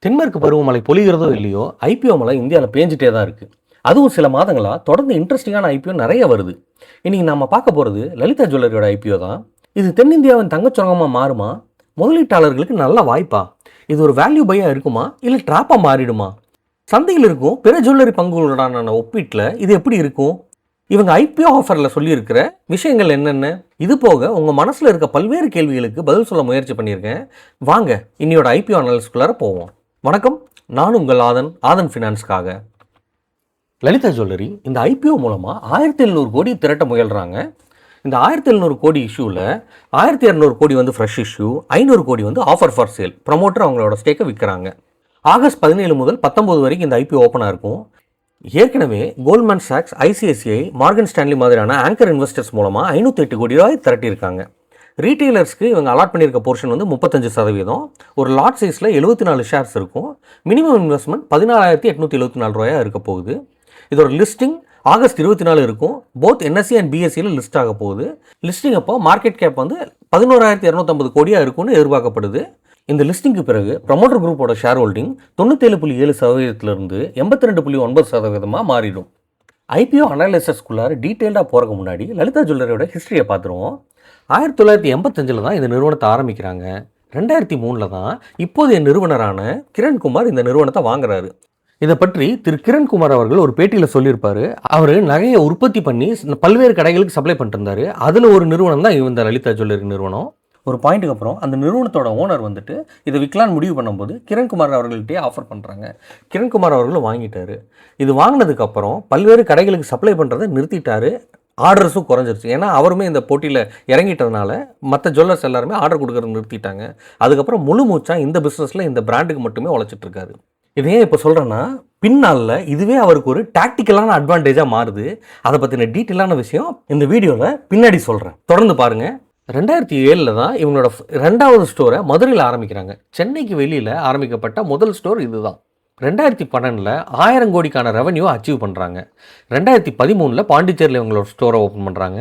தென்மேற்கு பருவமழை பொழிகிறதோ இல்லையோ ஐபிஓ மழை இந்தியாவில் பேஞ்சிட்டே தான் இருக்குது. அதுவும் சில மாதங்களாக தொடர்ந்து இன்ட்ரெஸ்டிங்கான ஐபிஓ நிறைய வருது. இன்றைக்கி நம்ம பார்க்க போகிறது லலிதா ஜுவல்லரியோட ஐபிஓ தான். இது தென்னிந்தியாவின் தங்கச்சுரங்கமாக மாறுமா? முதலீட்டாளர்களுக்கு நல்ல வாய்ப்பா? இது ஒரு வேல்யூ பையாக இருக்குமா இல்லை ட்ராப்பாக மாறிடுமா? சந்தையில் இருக்கும் பிற ஜுவல்லரி பங்குகளுடனான ஒப்பீட்டில் இது எப்படி இருக்கும்? இவங்க ஐபிஓ ஆஃபரில் சொல்லியிருக்கிற விஷயங்கள் என்னென்ன? இது போக உங்கள் மனசில் இருக்க பல்வேறு கேள்விகளுக்கு பதில் சொல்ல முயற்சி பண்ணியிருக்கேன். வாங்க இன்னையோட ஐபிஓ அனாலிசிஸ்குள்ளார போவோம். வணக்கம், நான் உங்கள் ஆதன் ஃபினான்ஸ்க்காக. லலிதா ஜுவல்லரி இந்த ஐபிஓ மூலமாக 1700 கோடி திரட்ட முயல்கிறாங்க. இந்த 1700 கோடி இஷ்யூவில் 1200 கோடி வந்து ஃப்ரெஷ் இஷ்யூ, 500 கோடி வந்து ஆஃபர் ஃபார் சேல். ப்ரமோட்டர் அவங்களோட ஸ்டேக்கை விற்கிறாங்க. ஆகஸ்ட் 17 முதல் 19 வரைக்கும் இந்த ஐபிஓ ஓப்பனாக இருக்கும். ஏற்கனவே Goldman socks, ICICI, Morgan Stanley மாதிரியான ஆங்கர் இன்வெஸ்டர்ஸ் மூலமாக 508 கோடி ரூபாய் திரட்டியிருக்காங்க. ரீட்டெயிலர்ஸ்க்கு இவங்க அலாட் பண்ணியிருக்க போர்ஷன் வந்து 35%. ஒரு லாட் சைஸில் 74 ஷேர்ஸ் இருக்கும். மினிமம் இன்வெஸ்ட்மெண்ட் 14,874 ரூபாயாக இருக்க போகுது. இதோட லிஸ்டிங் ஆகஸ்ட் 24 இருக்கும். போத் என்எஸ்சி அண்ட் பிஎஸ்சியில் லிஸ்ட் ஆக போகுது. லிஸ்டிங் அப்போ மார்க்கெட் கேப் வந்து 11,250 கோடியாக இருக்கும்னு எதிர்பார்க்கப்படுது. இந்த லிஸ்டிங்க்கு பிறகு ப்ரமோட்டர் குரூப்போட ஷேர் ஹோல்டிங் 97.7%லிருந்து 82.9% மாறிடும். ஐபிஓ அனாலிசிஸ்குள்ளார டீட்டெயில்டாக போகிறதுக்கு முன்னாடி லலிதா ஜுவல்லரியோட ஹிஸ்ட்ரியை பார்த்துருவோம். 1985 தான் இந்த நிறுவனத்தை ஆரம்பிக்கிறாங்க. 2003 தான் இப்போதைய நிறுவனரான கிரண்குமார் இந்த நிறுவனத்தை வாங்குறாரு. இதை பற்றி திரு கிரண்குமார் அவர்கள் ஒரு பேட்டியில் சொல்லியிருப்பார். அவர் நகையை உற்பத்தி பண்ணி பல்வேறு கடைகளுக்கு சப்ளை பண்ணிட்டு இருந்தார். அதில் ஒரு நிறுவனம் தான் இந்த லலிதா ஜுவல்லரி நிறுவனம். ஒரு பாயிண்ட்டுக்கு அப்புறம் அந்த நிறுவனத்தோட ஓனர் வந்துட்டு இதை விற்கலான்னு முடிவு பண்ணும்போது கிரண்குமார் அவர்கள்ட்டே ஆஃபர் பண்ணுறாங்க. கிரண்குமார் அவர்களும் வாங்கிட்டார். இது வாங்கினதுக்கப்புறம் பல்வேறு கடைகளுக்கு சப்ளை பண்ணுறதை நிறுத்திட்டார். ஆர்டர்ஸும் குறைஞ்சிருச்சு. ஏன்னா அவருமே இந்த போட்டியில் இறங்கிட்டதுனால மற்ற ஜுவல்லர்ஸ் எல்லாருமே ஆர்டர் கொடுக்குறது நிறுத்திட்டாங்க. அதுக்கப்புறம் முழு மூச்சாக இந்த பிஸ்னஸில் இந்த பிராண்டுக்கு மட்டுமே உழைச்சிட்ருக்காரு. இதையே இப்போ சொல்கிறேன்னா பின்னால் இதுவே அவருக்கு ஒரு டாக்டிக்கலான அட்வான்டேஜாக மாறுது. அதை பற்றின டீட்டெயிலான விஷயம் இந்த வீடியோவில் பின்னாடி சொல்கிறேன், தொடர்ந்து பாருங்கள். 2007 தான் இவங்களோட 2வது ஸ்டோரை மதுரையில் ஆரம்பிக்கிறாங்க. சென்னைக்கு வெளியில் ஆரம்பிக்கப்பட்ட முதல் ஸ்டோர் இதுதான். 2012 1000 கோடிக்கான ரெவன்யூ அச்சீவ் பண்ணுறாங்க. 2013 பாண்டிச்சேரியில் இவங்களோட ஸ்டோரை ஓப்பன் பண்ணுறாங்க.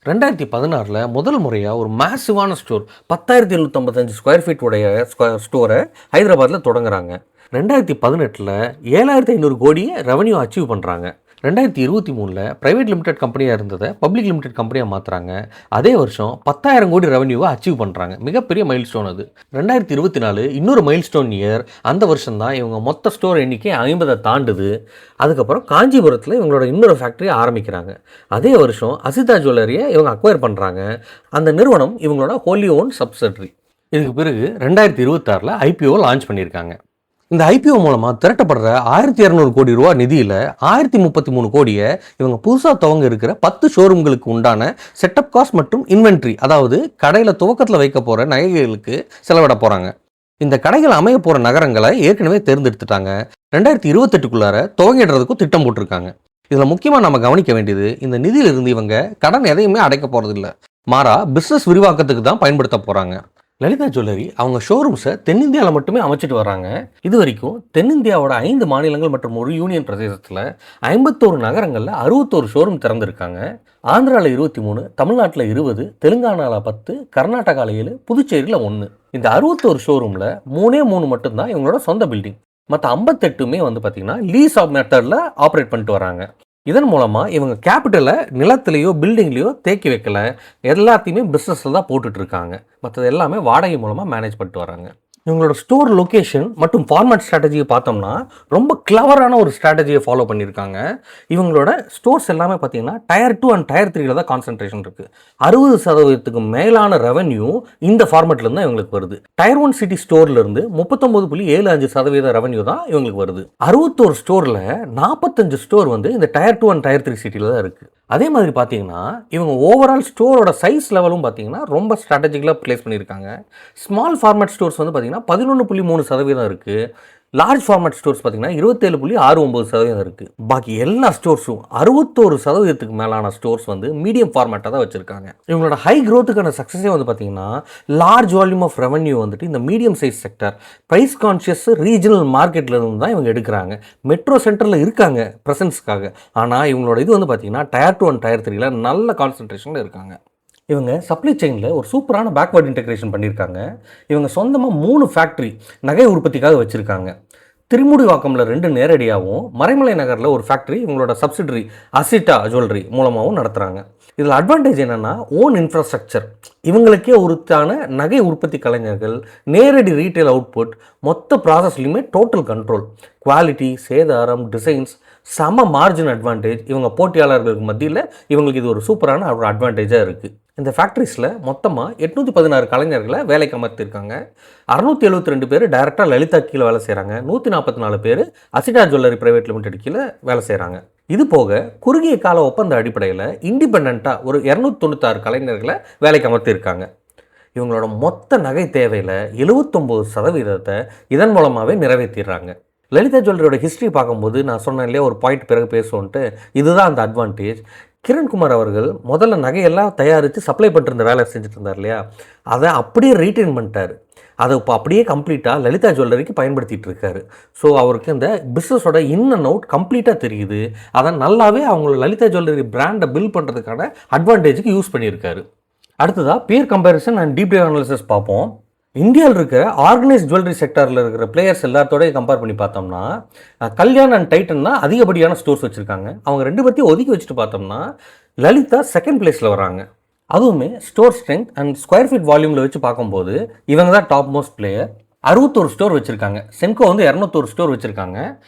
2016 முதல் முறையாக ஒரு மேசிவான ஸ்டோர் 10,755 ஸ்கொயர் ஃபீட் உடைய ஸ்டோரை ஹைதராபாத்தில் தொடங்குறாங்க. 2018 7,500 கோடியை ரெவன்யூ அச்சீவ் பண்ணுறாங்க. 2023 ப்ரைவேட் லிமிடெட் கம்பெனியாக இருந்ததை பப்ளிக் லிமிடெட் கம்பெனியாக மாற்றுறாங்க. அதே வருஷம் 10,000 கோடி ரெவன்யூவை அச்சீவ் பண்ணுறாங்க. மிகப்பெரிய மைல் ஸ்டோன் அது. 2024 இன்னொரு மைல் ஸ்டோன் இயர். அந்த வருஷம் தான் இவங்க மொத்த ஸ்டோர் எண்ணிக்கை 50 தாண்டுது. அதுக்கப்புறம் காஞ்சிபுரத்தில் இவங்களோட இன்னொரு ஃபேக்ட்ரியை ஆரம்பிக்கிறாங்க. அதே வருஷம் அசிதா ஜுவல்லரியை இவங்க அக்வயர் பண்ணுறாங்க. அந்த நிறுவனம் இவங்களோட ஹோலி ஓன் சப்சிடரி. இதுக்கு பிறகு 2026 ஐபிஓ லான்ச் பண்ணியிருக்காங்க. இந்த ஐபிஓ மூலமாக திரட்டப்படுற 1,200 கோடி ரூபா நிதியில் 1033 கோடியை இவங்க புதுசாக துவங்க இருக்கிற 10 ஷோரூம்களுக்கு உண்டான செட்டப் காஸ்ட் மற்றும் இன்வென்ட்ரி, அதாவது கடையில் துவக்கத்தில் வைக்க போகிற நகைகளுக்கு செலவிட போகிறாங்க. இந்த கடைகள் அமைய போகிற நகரங்களை ஏற்கனவே தேர்ந்தெடுத்துட்டாங்க. 2028க்குள்ளார துவங்கிடுறதுக்கும் திட்டம் போட்டிருக்காங்க. இதில் முக்கியமாக நம்ம கவனிக்க வேண்டியது, இந்த நிதியிலிருந்து இவங்க கடன் எதையுமே அடைக்க போகிறது இல்லை, மாறா பிஸ்னஸ் விரிவாக்கத்துக்கு தான் பயன்படுத்த போகிறாங்க. லலிதா ஜுவல்லரி அவங்க ஷோரூம்ஸை தென்னிந்தியாவில் மட்டுமே அமைச்சிட்டு வராங்க. இது வரைக்கும் தென்னிந்தியாவோட 5 மாநிலங்கள் மற்றும் ஒரு யூனியன் பிரதேசத்தில் 51 நகரங்களில் 61 ஷோரூம் திறந்திருக்காங்க. ஆந்திராவில் 23, தமிழ்நாட்டில் 20, தெலுங்கானாவில் 10, கர்நாடகாவில் 7, புதுச்சேரியில் 1. இந்த 61 ஷோரூமில் 3 மட்டும்தான் இவங்களோட சொந்த பில்டிங். மற்ற 58மே வந்து பார்த்திங்கன்னா லீஸ் ஆஃப் மெத்தடில் ஆப்ரேட் பண்ணிட்டு வராங்க. இதன் மூலமாக இவங்க கேபிட்டலை நிலத்திலேயோ பில்டிங்லேயோ தேக்கி வைக்கல, எல்லாத்தையுமே பிஸ்னஸில் தான் போட்டுட்ருக்காங்க. மற்றது எல்லாமே வாடகை மூலமாக மேனேஜ் பண்ணிட்டு வராங்க. இவங்களோட ஸ்டோர் லொக்கேஷன் மற்றும் ஃபார்மேட் ஸ்ட்ராட்டஜியை பார்த்தோம்னா ரொம்ப கிளவரான ஒரு ஸ்ட்ராட்டஜியை ஃபாலோ பண்ணியிருக்காங்க. இவங்களோட ஸ்டோர்ஸ் எல்லாமே பார்த்தீங்கன்னா Tier 2 அண்ட் Tier 3 தான் கான்சன்ட்ரேஷன் இருக்குது. 60% மேலான ரெவன்யூ இந்த ஃபார்மேட்லேருந்து தான் இவங்களுக்கு வருது. Tier 1 சிட்டி ஸ்டோர்லேருந்து 39.75% ரெவன்யூ தான் இவங்களுக்கு வருது. 61 ஸ்டோரில் 45 ஸ்டோர் வந்து இந்த Tier 2 அண்ட் Tier 3 சிட்டியில் தான் இருக்குது. அதே மாதிரி பார்த்தீங்கன்னா இவங்க ஓவரால் ஸ்டோரோட சைஸ் லெவலும் பார்த்தீங்கன்னா ரொம்ப ஸ்ட்ராட்டஜிக்கலாக ப்ளேஸ் பண்ணியிருக்காங்க. ஸ்மால் ஃபார்மேட் ஸ்டோர்ஸ் வந்து பார்த்தீங்கன்னா 11.3% இருக்குது. லார்ஜ் ஃபார்மேட் ஸ்டோர்ஸ் பார்த்தீங்கன்னா 27.69% இருக்குது. பாக்கி எல்லா ஸ்டோர்ஸும் 61% மேலான ஸ்டோர்ஸ் வந்து மீடியம் ஃபார்மேட்டாக தான் வச்சுருக்காங்க. இவங்களோட ஹை க்ரோத்துக்கான சக்ஸஸே வந்து பார்த்தீங்கன்னா லார்ஜ் வால்யூம் ஆஃப் ரெவன்யூ வந்துட்டு இந்த medium size sector, price conscious regional மார்க்கெட்டில் இருந்து தான் இவங்க எடுக்கிறாங்க. மெட்ரோ சென்டரில் இருக்காங்க ப்ரெசன்ஸ்க்காக. ஆனால் இவங்களோட இது வந்து பார்த்தீங்கன்னா Tier 2 அண்ட் Tier 3 நல்ல கான்சன்ட்ரேஷனில் இருக்காங்க. இவங்க சப்ளை செயினில் ஒரு சூப்பரான பேக்வர்ட் இன்டெகிரேஷன் பண்ணியிருக்காங்க. இவங்க சொந்தமாக 3 ஃபேக்ட்ரி நகை உற்பத்திக்காக வச்சுருக்காங்க. திருமுடிவாக்கமில் 2 நேரடியாகவும், மறைமலை நகரில் ஒரு ஃபேக்ட்ரி இவங்களோட சப்சிடரி அசிட்டா ஜுவல்லரி மூலமாகவும் நடத்துகிறாங்க. இதில் அட்வான்டேஜ் என்னென்னா ஓன் இன்ஃப்ராஸ்ட்ரக்சர், இவங்களுக்கே உருத்தான நகை உற்பத்தி கலைஞர்கள், நேரடி ரீட்டைல் அவுட்புட், மொத்த ப்ராசஸ்லையுமே டோட்டல் கண்ட்ரோல், குவாலிட்டி, சேதாரம், டிசைன்ஸ், செம மார்ஜின் அட்வான்டேஜ். இவங்க போட்டியாளர்களுக்கு மத்தியில் இவங்களுக்கு இது ஒரு சூப்பரான ஒரு அட்வான்டேஜாக இருக்குது. இந்த ஃபேக்ட்ரிஸில் மொத்தமாக 816 கலைஞர்களை வேலைக்கு அமர்த்திருக்காங்க. 672 பேர் டைரெக்டாக லலிதா கீழே வேலை செய்கிறாங்க. 144 பேர் அசிடா ஜுவல்லரி பிரைவேட் லிமிடெட் கீழே வேலை செய்கிறாங்க. இது போக குறுகிய கால ஒப்பந்த அடிப்படையில் இண்டிபெண்ட்டாக ஒரு 296 கலைஞர்களை வேலைக்கு அமர்த்தியிருக்காங்க. இவங்களோட மொத்த நகை தேவையில் 79% இதன் மூலமாகவே நிறைவேற்றிடுறாங்க. லலிதா ஜுவல்லரியோட ஹிஸ்ட்ரி பார்க்கும்போது நான் சொன்னேன் இல்லையா, ஒரு பாயிண்ட் பிறகு பேசுவோன்ட்டு, இதுதான் அந்த அட்வான்டேஜ். கிரண்குமார் அவர்கள் முதல்ல நகையெல்லாம் தயாரித்து சப்ளை பண்ணிட்டு வேலை செஞ்சுட்டு இருந்தார் இல்லையா, அதை அப்படியே ரீட்டைன் பண்ணிட்டார். அதை இப்போ அப்படியே கம்ப்ளீட்டாக லலிதா ஜுவல்லரிக்கு பயன்படுத்திகிட்டு இருக்காரு. ஸோ அவருக்கு இந்த பிஸ்னஸோட இன் அண்ட் அவுட் கம்ப்ளீட்டாக தெரியுது. அதை நல்லாவே அவங்க லலிதா ஜுவல்லரி பிராண்டை பில்ட் பண்ணுறதுக்கான அட்வான்டேஜுக்கு யூஸ் பண்ணியிருக்காரு. அடுத்ததாக peer comparison and deep dive analysis பார்ப்போம். இந்தியாவில் இருக்கிற ஆர்கனைஸ் ஜுவல்லரி செக்டரில் இருக்கிற பிளேயர்ஸ் எல்லாத்தோடய கம்பேர் பண்ணி பார்த்தோம்னா, கல்யாண் அண்ட் டைட்டன் தான் அதிகப்படியான ஸ்டோர்ஸ் வச்சுருக்காங்க. அவங்க 2 பற்றியும் ஒதுக்கி வச்சுட்டு பார்த்தோம்னா, லலிதா செகண்ட் பிளேஸில் வராங்க. அதுவுமே store strength and square feet வால்யூமில் வச்சு பார்க்கும்போது இவங்க தான் டாப் மோஸ்ட் பிளேயர். 61 ஸ்டோர் வச்சுருக்காங்க. சென்கோ வந்து 201 ஸ்டோர் வச்சுருக்காங்க.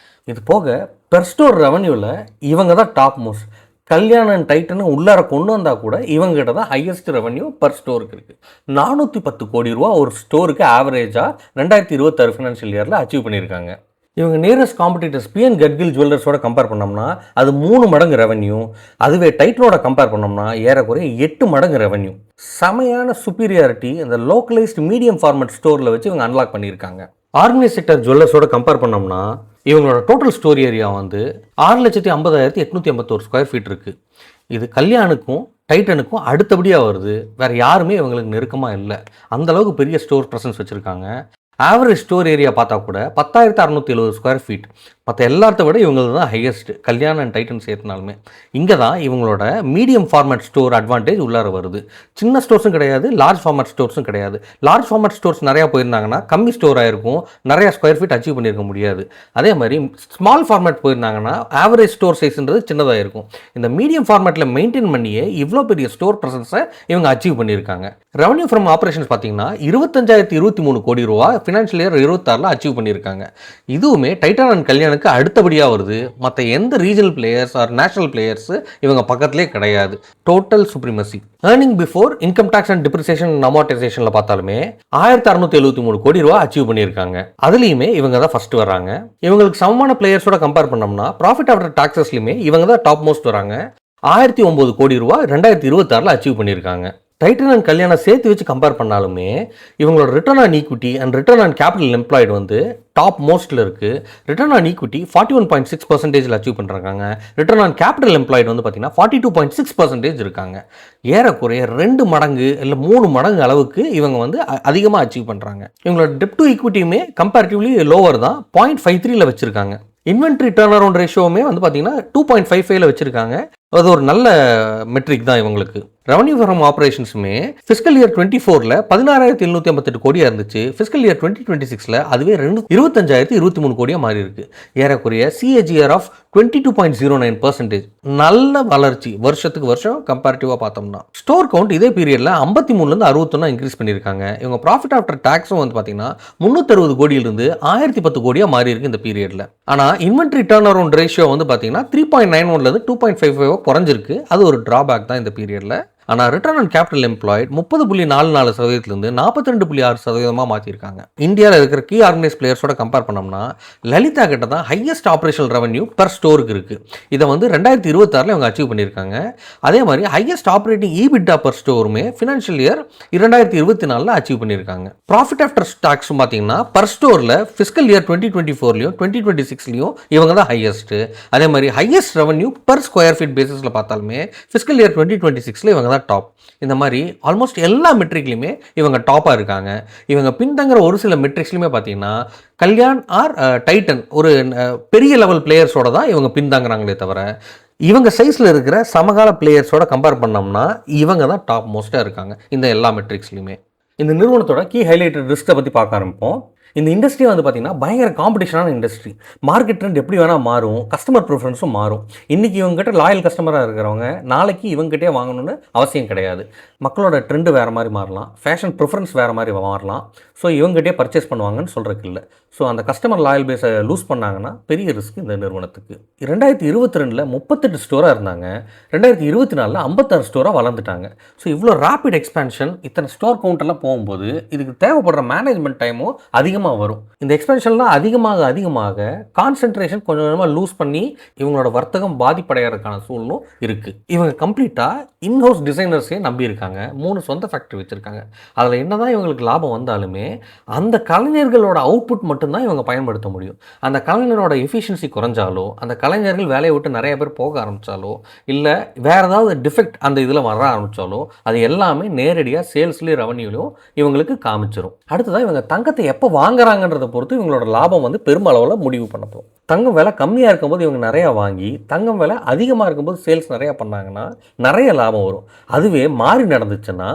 இது போக பெர் ஸ்டோர் ரெவன்யூவில் இவங்க தான் டாப் மோஸ்ட். கல்யாணம் டைட்டனை உள்ளார கொண்டு வந்தால் கூட இவங்ககிட்ட தான் ஹையஸ்ட் ரெவன்யூ பர் ஸ்டோருக்கு இருக்குது. 410 கோடி ரூபா ஒரு ஸ்டோருக்கு ஆவரேஜாக 2026 ஃபினான்ஷியல் இயரில் அச்சீவ் பண்ணியிருக்காங்க. இவங்க நியரஸ்ட் காம்படிட்டர்ஸ் பிஎன் கட்கில் ஜுவல்லர்ஸோட கம்பேர் பண்ணோம்னா அது 3 மடங்கு ரெவன்யூ. அதுவே டைட்டனோட கம்பேர் பண்ணோம்னா ஏறக்குறைய 8 மடங்கு ரெவன்யூ. செமையான சுப்பீரியாரிட்டி இந்த லோக்கலைஸ்டு மீடியம் ஃபார்மேட் ஸ்டோரில் வச்சு இவங்க அன்லாக் பண்ணியிருக்காங்க. ஆர்கனைஸ் செக்டர் ஜுவல்லர்ஸோட கம்பேர் பண்ணோம்னா இவங்களோட டோட்டல் ஸ்டோர் ஏரியா வந்து 6,50,851 ஸ்கொயர் ஃபீட் இருக்குது. இது கல்யாணுக்கும் டைட்டனுக்கும் அடுத்தபடியாக வருது. வேறு யாருமே இவங்களுக்கு நெருக்கமாக இல்லை. அந்தளவுக்கு பெரிய ஸ்டோர் ப்ரெசன்ஸ் வச்சுருக்காங்க. ஆவரேஜ் ஸ்டோர் ஏரியா பார்த்தா கூட 10,670 ஸ்கொயர் ஃபீட். மற்ற எல்லாத்த விட இவங்களது தான் ஹையஸ்ட், கல்யாண் அண்ட் டைட்டன் சேர்த்துனாலுமே. இங்கே தான் இவங்களோட மீடியம் ஃபார்மேட் ஸ்டோர் அட்வான்டேஜ் உள்ளார வருது. சின்ன ஸ்டோர்ஸும் கிடையாது, லார்ஜ் ஃபார்மேட் ஸ்டோர்ஸும் கிடையாது. லார்ஜ் ஃபார்மேட் ஸ்டோர்ஸ் நிறையா போயிருந்தாங்கன்னா கம்மி ஸ்டோர் ஆகிருக்கும், நிறையா ஸ்கொயர் ஃபீட் அச்சீவ் பண்ணியிருக்க முடியாது. அதே மாதிரி ஸ்மால் ஃபார்மேட் போயிருந்தாங்கன்னா ஆவரேஜ் ஸ்டோர் சைஸ்ன்றது சின்னதாக இருக்கும். இந்த மீடியம் ஃபார்மேட்டில் மெயின்டைன் பண்ணியே இவ்வளோ பெரிய ஸ்டோர் ப்ரெசன்ஸை இவங்க அச்சீவ் பண்ணியிருக்காங்க. ரெவன்யூ ஃப்ரம் ஆப்ரேஷன்ஸ் பார்த்தீங்கன்னா 25,023 கோடி ரூபா ஃபினான்ஷியல் இயர் 26 அச்சீவ் பண்ணியிருக்காங்க. இதுவுமே டைட்டன் அண்ட் கல்யாணுக்கு அடுத்தபடியாக வருது. மற்ற எந்த regional players or national players இவங்க பக்கத்திலே கிடையாது. Total supremacy. Earning before income tax and depreciation and அமார்டைசேஷனில் பார்த்தாலுமே 1,673 கோடி ரூபா அச்சீவ் பண்ணியிருக்காங்க. அதுலேயுமே இவங்க தான் ஃபர்ஸ்ட் வராங்க. இவங்களுக்கு சமமான பிளேயர்ஸோட கம்பேர் பண்ணோம்னா ப்ராஃபிட் ஆஃப்டர் டாக்ஸஸ்லையுமே இவங்க தான் டாப் மோஸ்ட் வராங்க. 1,009 கோடி ரூபா 2026 அச்சீவ் பண்ணியிருக்காங்க. டைட்டன் அண்ட் கல்யாணம் சேர்த்து வச்சு கம்பேர் பண்ணாலுமே இவங்களோட return on equity and return on capital employed வந்து டாப் மோஸ்ட்டில் இருக்குது. ரிட்டர்ன் ஆன் ஈக்விட்டி 41.6% அச்சீவ் பண்ணுறாங்க. ரிட்டர்ன் ஆன் கேபிட்டல் எம்ப்ளாய்டு வந்து பார்த்தீங்கன்னா 42.6% இருக்காங்க. ஏறக்குறைய 2 மடங்கு இல்லை 3 மடங்கு அளவுக்கு இவங்க வந்து அதிகமாக அச்சீவ் பண்ணுறாங்க. இவங்களோட டெப்ட் டு ஈக்விட்டியுமே கம்பேரிட்டிவ்லி லோவர் தான், 0.53ல் வச்சுருக்காங்க. இன்வென்ட்ரி டர்ன் அரவுண்ட் ரேஷியோவுமே வந்து பார்த்தீங்கன்னா 2.55ல் வச்சுருக்காங்க. அது ஒரு நல்ல மெட்ரிக் தான் இவங்களுக்கு. ரெவன்யூ ஃப்ரம் ஆப்ரேஷன்ஸுமே ஃபிஸ்கல் இயர் 24ல் 16,758 கோடியாக இருந்துச்சு. ஃபிஸ்கல் இயர் 2026ல் அதுவே 25,023 கோடியாக மாறி இருக்கு. ஏறக்குறைய சிஏஜிஆர் ஆஃப் 22.09%. நல்ல வளர்ச்சி வருஷத்துக்கு வருஷம் கம்பேரிட்டிவாக பார்த்தோம்னா. ஸ்டோர் கவுண்ட் இதே பீரியடில் 53லேருந்து 61 இன்க்ரீஸ் பண்ணியிருக்காங்க. இவங்க ப்ராஃபிட் ஆஃப்டர் டாக்ஸும் வந்து பார்த்தீங்கன்னா 360 கோடியிலிருந்து 1,010 கோடியாக மாறி இருக்கு இந்த பீரியடில். ஆனால் இன்வென்ட்ரி டர்ன் அரவுண்ட் ரேஷியோ வந்து பார்த்தீங்கன்னா 3.91லேருந்து 2.55 குறைஞ்சிருக்கு. அது ஒரு டிராபேக் தான் இந்த பீரியடில். ஆனால் ரிட்டர்ன் ஆன் கேபிட்டல் எம்ப்ளாய்ட் 30.44%லேருந்து 42.6% மாற்றிருக்காங்க. இந்தியாவில் இருக்கிற கீ ஆர்கனைஸ் பிளேயர்ஸோட கம்பேர் பண்ணோம்னா லலிதா கிட்ட தான் ஹையஸ்ட் ஆப்ரேஷனல் ரெவன்யூ பர் ஸ்டோருக்கு இருக்குது. இதை வந்து 2026ல் இவங்க அச்சீவ் பண்ணியிருக்காங்க. அதே மாதிரி ஹையஸ்ட் ஆப்ரேட்டிங் ஈபிட்டா பர் ஸ்டோருமே ஃபினான்ஷியல் இயர் 2024ல் அச்சீவ் பண்ணியிருக்காங்க. ப்ராஃபிட் ஆஃப்டர் டாக்ஸும் பார்த்தீங்கன்னா பர் ஸ்டோரில் ஃபிஸ்கல் இயர் 2024லையும் 2026லையும் இவங்க தான் ஹையஸ்ட்டு. அதே மாதிரி highest revenue per square feet பேசிஸில் பார்த்தாலுமே ஃபிஸ்கல் இயர் 2026ல் இவங்க டாப். இந்த மாதிரி ஆல்மோஸ்ட் எல்லா மெட்ரிக்லையுமே இவங்க டாப்பாக இருக்காங்க. இவங்க பின்தங்குற ஒரு சில மெட்ரிக்ஸ்லையுமே பார்த்தீங்கன்னா கல்யாண் ஆர் டைட்டன் ஒரு பெரிய லெவல் பிளேயர்ஸோட தான் இவங்க பின்தங்குறாங்களே தவிர இவங்க சைஸில் இருக்கிற சமகால பிளேயர்ஸோட கம்பேர் பண்ணோம்னா இவங்க தான் டாப் மோஸ்ட்டாக இருக்காங்க இந்த எல்லா மெட்ரிக்ஸ்லையுமே. இந்த நிறுவனத்தோட கீ ஹைலைட்டட் ரிஸ்க்கை பற்றி பார்க்க ஆரம்பிப்போம். இந்த இண்டஸ்ட்ரி வந்து பார்த்தீங்கன்னா பயங்கர காம்படிஷனான இண்டஸ்ட்ரி. மார்க்கெட் ட்ரெண்ட் எப்படி வேணால் மாறும், கஸ்டமர் ப்ரிஃபரன்ஸும் மாறும். இன்றைக்கி இவங்ககிட்ட லாயல் கஸ்டமராக இருக்கிறவங்க நாளைக்கு இவங்ககிட்டே வாங்கணும்னு அவசியம் கிடையாது. மக்களோட ட்ரெண்டு வேறு மாதிரி மாறலாம், ஃபேஷன் ப்ரிஃபரன்ஸ் வேறு மாதிரி மாறலாம். ஸோ இவங்ககிட்டே பர்ச்சேஸ் பண்ணுவாங்கன்னு சொல்கிறதுக்கு இல்லை. ஸோ அந்த கஸ்டமர் லாயல் பேஸை லூஸ் பண்ணாங்கன்னா பெரிய ரிஸ்க் இந்த நிறுவனத்துக்கு. 2022 38 ஸ்டோராக இருந்தாங்க. 2024 56 ஸ்டோராக வளர்ந்துட்டாங்க. ஸோ இவ்வளோ ரேபிட் எக்ஸ்பேன்ஷன், இத்தனை ஸ்டோர் கவுண்டெல்லாம் போகும்போது இதுக்கு தேவைப்படுற மேனேஜ்மெண்ட் டைமும் அதிகமாக வரும். இந்த எக்ஸ்பென்ஷன்லாம் அதிகமாக கான்சென்ட்ரேஷன் கொஞ்சம் கொஞ்சமாக லூஸ் பண்ணி இவங்களோட வர்த்தகம் பாதிப்படைகிறதுக்கான சூழ்நிலும் இருக்குது. இவங்க கம்ப்ளீட்டாக இன்ஹவுஸ் டிசைனர்ஸே நம்பி இருக்காங்க. 3 சொந்த ஃபேக்ட்ரி வச்சுருக்காங்க. அதில் என்ன தான் இவங்களுக்கு லாபம் வந்தாலுமே அந்த கலைஞர்களோட அவுட்புட் மட்டும்தான் இவங்க பயன்படுத்த முடியும். அந்த கலைஞரோட எஃபிஷியன்சி குறைஞ்சாலோ, அந்த கலைஞர்கள் வேலையை விட்டு நிறைய பேர் போக ஆரம்பித்தாலோ, இல்லை வேறு ஏதாவது டிஃபெக்ட் அந்த இதில் வர ஆரம்பித்தாலோ அது எல்லாமே நேரடியாக சேல்ஸ்லேயும் ரெவன்யூலையும் இவங்களுக்கு காமிச்சிடும். அடுத்ததான் இவங்க தங்கத்தை எப்போ வாங்குறாங்கன்றதை பொறுத்து இவங்களோட லாபம் வந்து பெருமளவில் முடிவு பண்ணப்படும். தங்கம் விலை கம்மியாக இருக்கும்போது இவங்க நிறையா வாங்கி, தங்கம் விலை அதிகமாக இருக்கும்போது சேல்ஸ் நிறையா பண்ணாங்கன்னா நிறைய லாபம் வரும். அதுவே மாறி நடந்துச்சுன்னா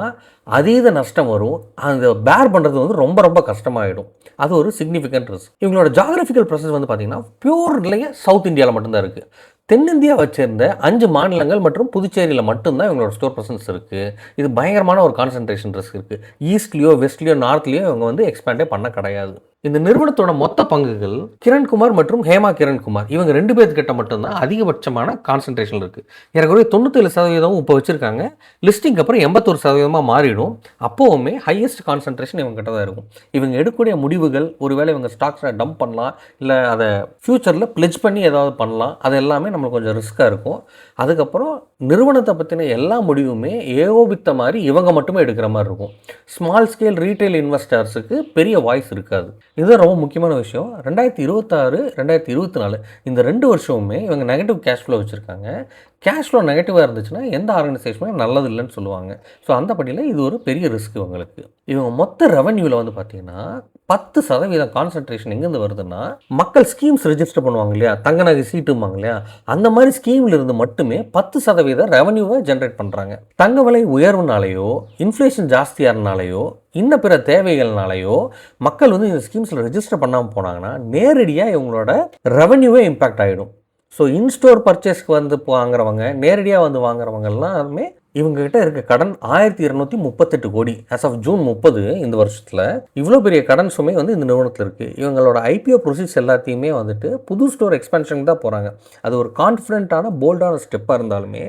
அதீத நஷ்டம் வரும். அந்த பேர் பண்ணுறது வந்து ரொம்ப கஷ்டமாயிடும். அது ஒரு சிக்னிஃபிகண்ட் ரிஸ்க். இவங்களோட ஜாகிரபிக்கல் ப்ரெசன்ஸ் வந்து பார்த்திங்கன்னா பியூர்லேயே சவுத் இந்தியாவில் மட்டும்தான் இருக்குது. தென்னிந்தியா வச்சிருந்த 5 மாநிலங்கள் மற்றும் புதுச்சேரியில் மட்டும்தான் இவங்களோட ஸ்டோர் ப்ரெசன்ஸ் இருக்குது. இது பயங்கரமான ஒரு கான்சன்ட்ரேஷன் ரிஸ்க் இருக்குது. ஈஸ்ட்லேயோ வெஸ்ட்லேயோ நார்த்லேயோ இவங்க வந்து எக்ஸ்பேண்டே பண்ண கிடையாது. இந்த நிறுவனத்தோட மொத்த பங்குகள் கிரண்குமார் மற்றும் ஹேமா கிரண்குமார் இவங்க 2 பேர்கிட்ட மட்டும்தான் அதிகபட்சமான கான்சன்ட்ரேஷன் இருக்குது. ஏறக்குறைய 97% இப்போ வச்சுருக்காங்க. லிஸ்டிங் அப்புறம் 81% மாறிடும். அப்போவுமே ஹையஸ்ட் கான்சன்ட்ரேஷன் இவங்ககிட்ட தான் இருக்கும். இவங்க எடுக்கக்கூடிய முடிவுகள், ஒருவேளை இவங்க ஸ்டாக்ஸை டம்ப் பண்ணலாம், இல்லை அதை ஃப்யூச்சரில் பிளெஜ் பண்ணி ஏதாவது பண்ணலாம். அது எல்லாமே நம்மளுக்கு கொஞ்சம் ரிஸ்க்காக இருக்கும். அதுக்கப்புறம் நிறுவனத்தை பற்றின எல்லா முடிவுமே ஏகோபித்த மாதிரி இவங்க மட்டுமே எடுக்கிற மாதிரி இருக்கும். ஸ்மால் ஸ்கேல் ரீட்டைல் இன்வெஸ்டர்ஸுக்கு பெரிய வாய்ஸ் இருக்காது. இதுதான் ரொம்ப முக்கியமான விஷயம். 2026, 2024 இந்த 2 வருஷமுமே இவங்க நெகட்டிவ் கேஷ் ஃப்ளோ வச்சுருக்காங்க. கேஷ் ஃப்ளோ நெகட்டிவாக இருந்துச்சுன்னா எந்த ஆர்கனைசேஷனுமே நல்லது இல்லைன்னு சொல்லுவாங்க. ஸோ அந்த படியில் இது ஒரு பெரிய ரிஸ்க் இவங்களுக்கு. இவங்க மொத்த ரெவன்யூவில் வந்து பார்த்திங்கன்னா 10% கான்சன்ட்ரேஷன் எங்கேருந்து வருதுன்னா, மக்கள் ஸ்கீம்ஸ் ரெஜிஸ்டர் பண்ணுவாங்க இல்லையா, தங்க நகை சீட்டுமாங்க இல்லையா, அந்த மாதிரி ஸ்கீமில் இருந்து மட்டுமே 10% ரெவன்யூவை ஜென்ரேட் பண்ணுறாங்க. தங்க விலை உயர்வுனாலேயோ, இன்ஃப்ளேஷன் ஜாஸ்தியானாலேயோ, இன்னும் பிற தேவைகள்னாலேயோ மக்கள் வந்து இந்த ஸ்கீம்ஸில் ரெஜிஸ்டர் பண்ணாமல் போனாங்கன்னா நேரடியாக இவங்களோட ரெவன்யூவே இம்பேக்ட் ஆகிடும். ஸோ இன்ஸ்டோர் பர்ச்சேஸ்க்கு வந்து வாங்குறவங்க, நேரடியாக வந்து வாங்குறவங்க எல்லாருமே இவங்ககிட்ட இருக்க கடன் 1238 கோடி as of ஜூன் 30 இந்த வருஷத்தில். இவ்வளோ பெரிய கடன் சுமை வந்து இந்த நிறுவனத்தில் இருக்குது. இவங்களோட ஐபிஓ ப்ரொசீஸ் எல்லாத்தையுமே வந்துட்டு புது ஸ்டோர் எக்ஸ்பென்ஷன் தான் போகிறாங்க. அது ஒரு கான்ஃபிடென்ட்டான போல்டான ஸ்டெப்பாக இருந்தாலுமே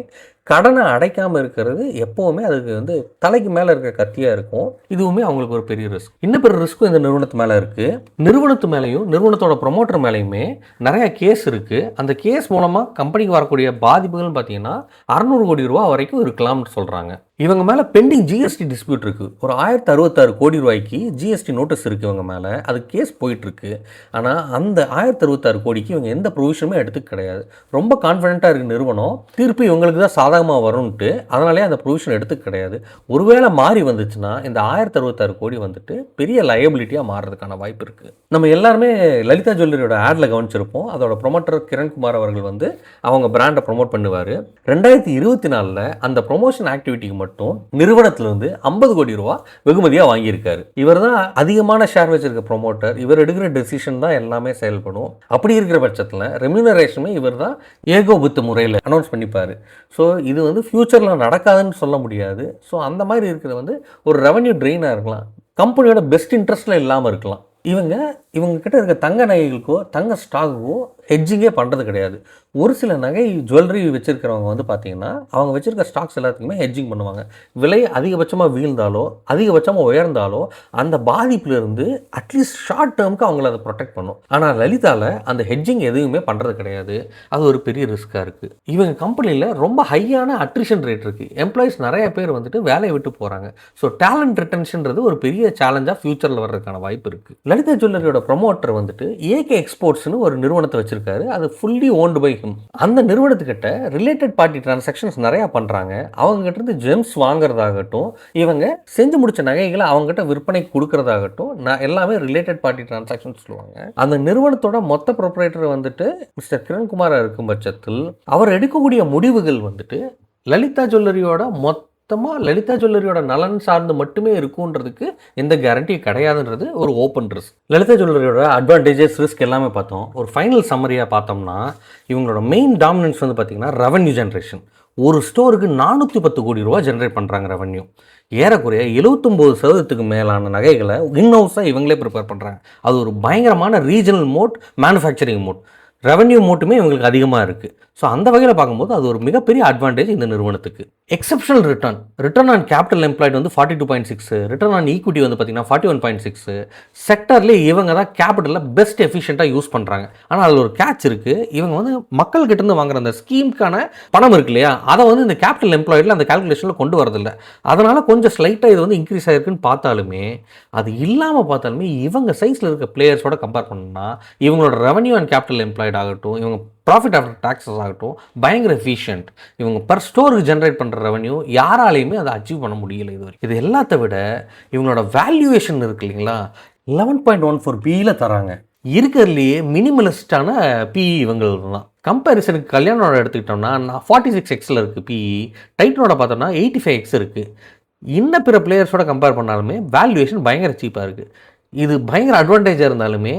கடனை அடைக்காமல் இருக்கிறது எப்போவுமே அதுக்கு வந்து தலைக்கு மேலே இருக்க கத்தியாக இருக்கும். இதுவுமே அவங்களுக்கு ஒரு பெரிய ரிஸ்க். இன்னும் பெரிய ரிஸ்க்கும் இந்த நிறுவனத்து மேலே இருக்குது. நிறுவனத்து மேலேயும் நிறுவனத்தோட ப்ரொமோட்டர் மேலேயுமே நிறையா கேஸ் இருக்குது. அந்த கேஸ் மூலமாக கம்பெனிக்கு வரக்கூடிய பாதிப்புகள்னு பார்த்தீங்கன்னா 600 கோடி ரூபா வரைக்கும் இருக்கலாம்னு சொல்கிறாங்க. இவங்க மேலே பெண்டிங் ஜிஎஸ்டி டிஸ்பியூட் இருக்குது. ஒரு 1066 கோடி ரூபாய்க்கு ஜிஎஸ்டி நோட்டீஸ் இருக்குது இவங்க மேலே. அது கேஸ் போயிட்டுருக்கு. ஆனால் அந்த 1066 கோடிக்கு இவங்க எந்த ப்ரொவிஷனுமே எடுத்துக்க கிடையாது. ரொம்ப கான்ஃபிடென்ட்டாக இருக்குது நிறுவனம், தீர்ப்பு இவங்களுக்கு தான் சாதகமாக வரும்ன்ட்டு. அதனாலே அந்த ப்ரொவிஷன் எடுத்துக்க கிடையாது. ஒருவேளை மாறி வந்துச்சுன்னா இந்த 1066 கோடி வந்துட்டு பெரிய லயபிலிட்டியாக மாறுறதுக்கான வாய்ப்பு இருக்குது. நம்ம எல்லாருமே லலிதா ஜுவல்லரியோட ஆடில் கவனிச்சிருப்போம். அதோட ப்ரொமோட்டர் கிரண்குமார் அவர்கள் வந்து அவங்க பிராண்டை ப்ரொமோட் பண்ணுவார். 2024 அந்த ப்ரொமோஷன் ஆக்டிவிட்டிக்கு மட்டும் நிறுவனத்திலிருந்து 50 கோடி ரூபா வெகுமதியாக வாங்கியிருக்காரு. இவர் தான் அதிகமான ஷேர் வச்சிருக்க ப்ரொமோட்டர். இவர் எடுக்கிற டெசிஷன் தான் எல்லாமே செயல்படும். அப்படி இருக்கிற பட்சத்தில் ரெம்யூனரேஷனுமே இவர் தான் ஏகோபித்த முறையில் அனௌன்ஸ் பண்ணிப்பார். ஸோ இது வந்து ஃப்யூச்சரில் நடக்காதுன்னு சொல்ல முடியாது. ஸோ அந்த மாதிரி இருக்கிறது வந்து ஒரு ரெவன்யூ ட்ரெயினாக இருக்கலாம், கம்பெனியோட பெஸ்ட் இன்ட்ரெஸ்ட்டில் இல்லாமல் இருக்கலாம். இவங்ககிட்ட இருக்க தங்க நகைகளுக்கோ தங்க ஸ்டாக்குக்கோ ஹெட்ஜிங்கே பண்ணுறது கிடையாது. ஒரு சில நகை ஜுவல்லரி வச்சுருக்கிறவங்க வந்து பார்த்திங்கன்னா அவங்க வச்சுருக்க ஸ்டாக்ஸ் எல்லாத்துக்குமே ஹெட்ஜிங் பண்ணுவாங்க. விலை அதிகபட்சமாக வீழ்ந்தாலோ அதிகபட்சமாக உயர்ந்தாலோ அந்த பாதிப்புலேருந்து அட்லீஸ்ட் ஷார்ட் டேர்முக்கு அவங்கள அதை ப்ரொடெக்ட் பண்ணும். ஆனால் லலிதாவில் அந்த ஹெட்ஜிங் எதுவுமே பண்ணுறது கிடையாது. அது ஒரு பெரிய ரிஸ்க்காக இருக்குது. இவங்க கம்பெனியில் ரொம்ப ஹையான அட்ரிஷன் ரேட் இருக்குது. எம்ப்ளாயிஸ் நிறைய பேர் வந்துட்டு வேலையை விட்டு போகிறாங்க. ஸோ டேலண்ட் ரிட்டன்ஷன்றது ஒரு பெரிய சேலஞ்சாக ஃப்யூச்சரில் வர்றதுக்கான வாய்ப்பு இருக்குது. லலிதா ஜுவல்லரியோட ப்ரொமோட்டர் வந்துட்டு ஏகே எக்ஸ்போர்ட்ஸ்னு ஒரு நிறுவனத்தை வச்சிருக்காரு. வச்சிருக்காரு. அது ஃபுல்லி ஓன்டு பை ஹிம். அந்த நிறுவனத்துக்கிட்ட ரிலேட்டட் பார்ட்டி டிரான்சாக்ஷன்ஸ் நிறையா பண்ணுறாங்க. அவங்ககிட்ட இருந்து ஜெம்ஸ் வாங்குறதாகட்டும், இவங்க செஞ்சு முடிச்ச நகைகளை அவங்ககிட்ட விற்பனைக்கு கொடுக்கறதாகட்டும், எல்லாமே ரிலேட்டட் பார்ட்டி டிரான்சாக்ஷன் சொல்லுவாங்க. அந்த நிறுவனத்தோட மொத்த ப்ரொப்ரைட்டர் வந்துட்டு மிஸ்டர் கிரண்குமாரா இருக்கும் பட்சத்தில் அவர் எடுக்கக்கூடிய முடிவுகள் வந்துட்டு லலிதா ஜுவல்லரியோட லலிதா ஜுவல்லரியோட நலன் சார்ந்து மட்டுமே இருக்குன்றதுக்கு எந்த கேரண்டியும் கிடையாதுன்றது ஒரு ஓப்பன் ரிஸ்க். லலிதா ஜுவல்லரியோட அட்வான்டேஜஸ், ரிஸ்க் எல்லாமே பார்த்தோம். ஒரு ஃபைனல் சம்மரியாக பார்த்தோம்னா இவங்களோட மெயின் டாமினன்ஸ் வந்து பார்த்திங்கன்னா ரெவன்யூ ஜென்ரேஷன். ஒரு ஸ்டோருக்கு 410 கோடி ரூபா ஜென்ரேட் பண்ணுறாங்க ரெவன்யூ. ஏறக்குறைய 79% மேலான நகைகளை இன்ஹவுஸாக இவங்களே ப்ரிப்பேர் பண்ணுறாங்க. அது ஒரு பயங்கரமான regional mode, manufacturing mode, revenue மோட்டுமே இவங்களுக்கு அதிகமாக இருக்குது. ஸோ அந்த வகையில் பார்க்கும்போது அது ஒரு மிகப்பெரிய அட்வான்டேஜ் இந்த நிறுவனத்துக்கு. Exceptional return on capital employed வந்து 42.6, ரிட்டர்ன் ஆன் ஈக்விட்டி வந்து பார்த்திங்கன்னா 41.6. செக்டர்லேயே இவங்க தான் கேபிட்டலில் பெஸ்ட் எஃபிஷியண்ட்டாக யூஸ் பண்ணுறாங்க. ஆனால் அதில் ஒரு கேட்ச் இருக்குது. இவங்க வந்து மக்கள்கிட்டேருந்து வாங்குற அந்த ஸ்கீமுக்கான பணம் இருக்கு இல்லையா, அதை வந்து இந்த கேபிட்டல் எம்ப்ளாய்டில் அந்த கால்குலேஷனில் கொண்டு வரதில்லை. அதனால் கொஞ்சம் ஸ்லைட்டாக இது வந்து இன்க்ரீஸ் ஆகிருக்குன்னு பார்த்தாலுமே, அது இல்லாமல் பார்த்தாலுமே இவங்க சைஸில் இருக்க பிளேயர்ஸோட கம்பேர் பண்ணோம்னா இவங்களோட ரெவன்யூ அண்ட் கேபிட்டல் எம்ப்ளாய்டு ஆகட்டும், இவங்க ப்ராஃபிட் ஆஃப்டர் டாக்ஸஸ் ஆகட்டும் பயங்கர எஃபிஷியன்ட். இவங்க பர் ஸ்டோருக்கு ஜென்ரேட் பண்ணுற ரெவன்யூ யாராலையுமே அதை அச்சீவ் பண்ண முடியலை இது வரைக்கும். இது எல்லாத்த விட இவங்களோட வேல்யூவேஷன் இருக்கு இல்லைங்களா, 11.14 பிஇயில் தராங்க. இருக்கிறதுலையே மினிமலிஸ்டான பிஇ இவங்களுக்கு தான். கம்பேரிசனுக்கு கல்யாணோட எடுத்துக்கிட்டோம்னா 46x இருக்குது பிஇ, டைட்டனோட பார்த்தோம்னா 85x இருக்குது. இன்னும் பிற பிளேயர்ஸோட கம்பேர் பண்ணாலுமே வேல்யூவேஷன் பயங்கர சீப்பாக இருக்குது. இது பயங்கர அட்வான்டேஜாக இருந்தாலுமே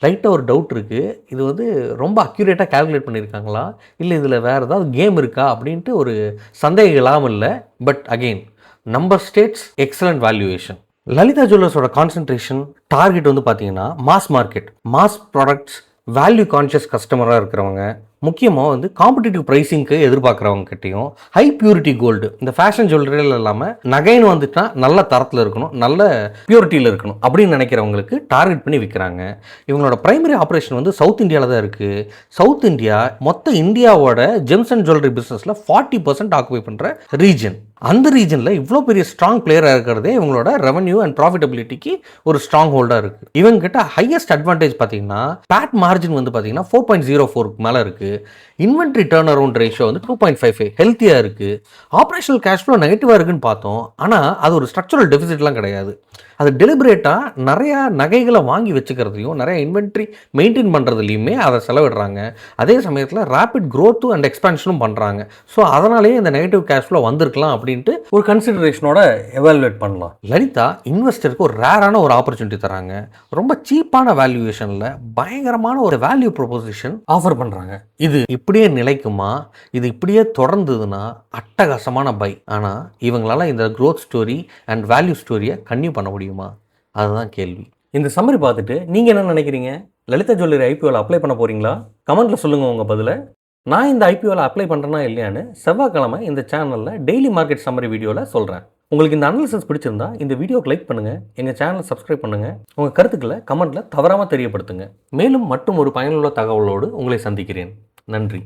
லைட்டாக ஒரு டவுட் இருக்குது. இது வந்து ரொம்ப அக்யூரேட்டாக கால்குலேட் பண்ணியிருக்காங்களா, இல்லை இதில் வேறு ஏதாவது கேம் இருக்கா அப்படின்ட்டு ஒரு சந்தேகம் இல்லாமல் இல்லை. But again number states excellent valuation. Lalitha ஜுவல்லர்ஸோட கான்சன்ட்ரேஷன் டார்கெட் வந்து பார்த்தீங்கன்னா mass market, mass products, value conscious கஸ்டமராக இருக்கிறவங்க, முக்கியமாக வந்து காம்படிட்டிவ் ப்ரைஸிங்க்கு எதிர்பார்க்குறவங்க கிட்டையும், ஹை பியூரிட்டி கோல்டு, இந்த ஃபேஷன் ஜுவல்லரியில் இல்லாமல் நகைன்னு வந்துட்டா நல்ல தரத்தில் இருக்கணும், நல்ல பியூரிட்டியில் இருக்கணும் அப்படின்னு நினைக்கிறவங்களுக்கு டார்கெட் பண்ணி விற்கிறாங்க. இவங்களோட பிரைமரி ஆப்ரேஷன் வந்து சவுத் இந்தியாவில் தான் இருக்குது. சவுத் இந்தியா மொத்த இந்தியாவோட ஜெம்ஸ் அண்ட் ஜுவல்லரி பிஸ்னஸில் 40% ஆக்குபை பண்ணுற ரீஜன். அந்த ரீஜனில் இவ்வளோ பெரிய ஸ்ட்ராங் பிளேயராக இருக்கிறதே இவங்களோட ரெவன்யூ அண்ட் ப்ராஃபிட்டபிலிட்டிக்கு ஒரு ஸ்ட்ராங் ஹோல்டாக இருக்குது. இவங்க கிட்ட ஹையஸ்ட் அட்வான்டேஜ் பார்த்தீங்கன்னா பேட் மார்ஜின் வந்து பார்த்தீங்கன்னா 4.04 மேலே இருக்குது. இன்வென்ட்ரி டர்ன் அரவுண்ட் ரேஷியோ வந்து 2.55 ஹெல்த்தியாக இருக்குது. ஆப்ரேஷனல் கேஷ் ஃப்ளோ நெகட்டிவாக இருக்குன்னு பார்த்தோம். ஆனால் அது ஒரு ஸ்ட்ரக்சரல் டெபிசிட்லாம் கிடையாது. அது டெலிபரேட்டாக நிறையா நகைகளை வாங்கி வச்சுக்கிறதுலையும் நிறைய இன்வென்ட்ரி மெயின்டைன் பண்ணுறதுலையுமே அதை செலவிடுறாங்க. அதே சமயத்தில் ரேபிட் க்ரோத்து அண்ட் எக்ஸ்பான்ஷனும் பண்ணுறாங்க. ஸோ அதனாலேயே இந்த நெகட்டிவ் கேஷ் ஃப்ளோ வந்திருக்கலாம் அப்படின்ட்டு ஒரு கன்சிடரேஷனோட எவாலுவேட் பண்ணலாம். லலிதா இன்வெஸ்டருக்கு ஒரு ரேரான ஒரு ஆப்பர்ச்சுனிட்டி தராங்க. ரொம்ப சீப்பான வேல்யூவேஷனில் பயங்கரமான ஒரு வேல்யூ ப்ரொபோசிஷன் ஆஃபர் பண்ணுறாங்க. இது இப்படியே நிலைக்குமா, இது இப்படியே தொடர்ந்ததுன்னா அட்டகாசமான பை. ஆனால் இவங்களால இந்த க்ரோத் ஸ்டோரி அண்ட் வேல்யூ ஸ்டோரியை கன்டினியூ பண்ண முடியுமா, அதுதான் கேள்வி. இந்த சம்மரி பார்த்துட்டு நீங்கள் என்ன நினைக்கிறீங்க? லலிதா ஜுவல்லரி ஐபிஓவில் அப்ளை பண்ண போகிறீங்களா? கமெண்ட்டில் சொல்லுங்கள் உங்கள் பதிலை. நான் இந்த ஐபிஓவில் அப்ளை பண்ணுறேன்னா இல்லையான்னு செவ்வாய்க்கிழமை இந்த சேனலில் டெய்லி மார்க்கெட் சம்மரி வீடியோவில் சொல்கிறேன். உங்களுக்கு இந்த அனாலிசிஸ் பிடிச்சிருந்தா இந்த வீடியோக்கு லைக் பண்ணுங்கள், எங்கள் சேனலை சப்ஸ்கிரைப் பண்ணுங்கள், உங்கள் கருத்துக்களை கமெண்ட்டில் தவறாமல் தெரியப்படுத்துங்க. மேலும் மற்றும் ஒரு பயனுள்ள தகவலோடு உங்களை சந்திக்கிறேன். நன்றி.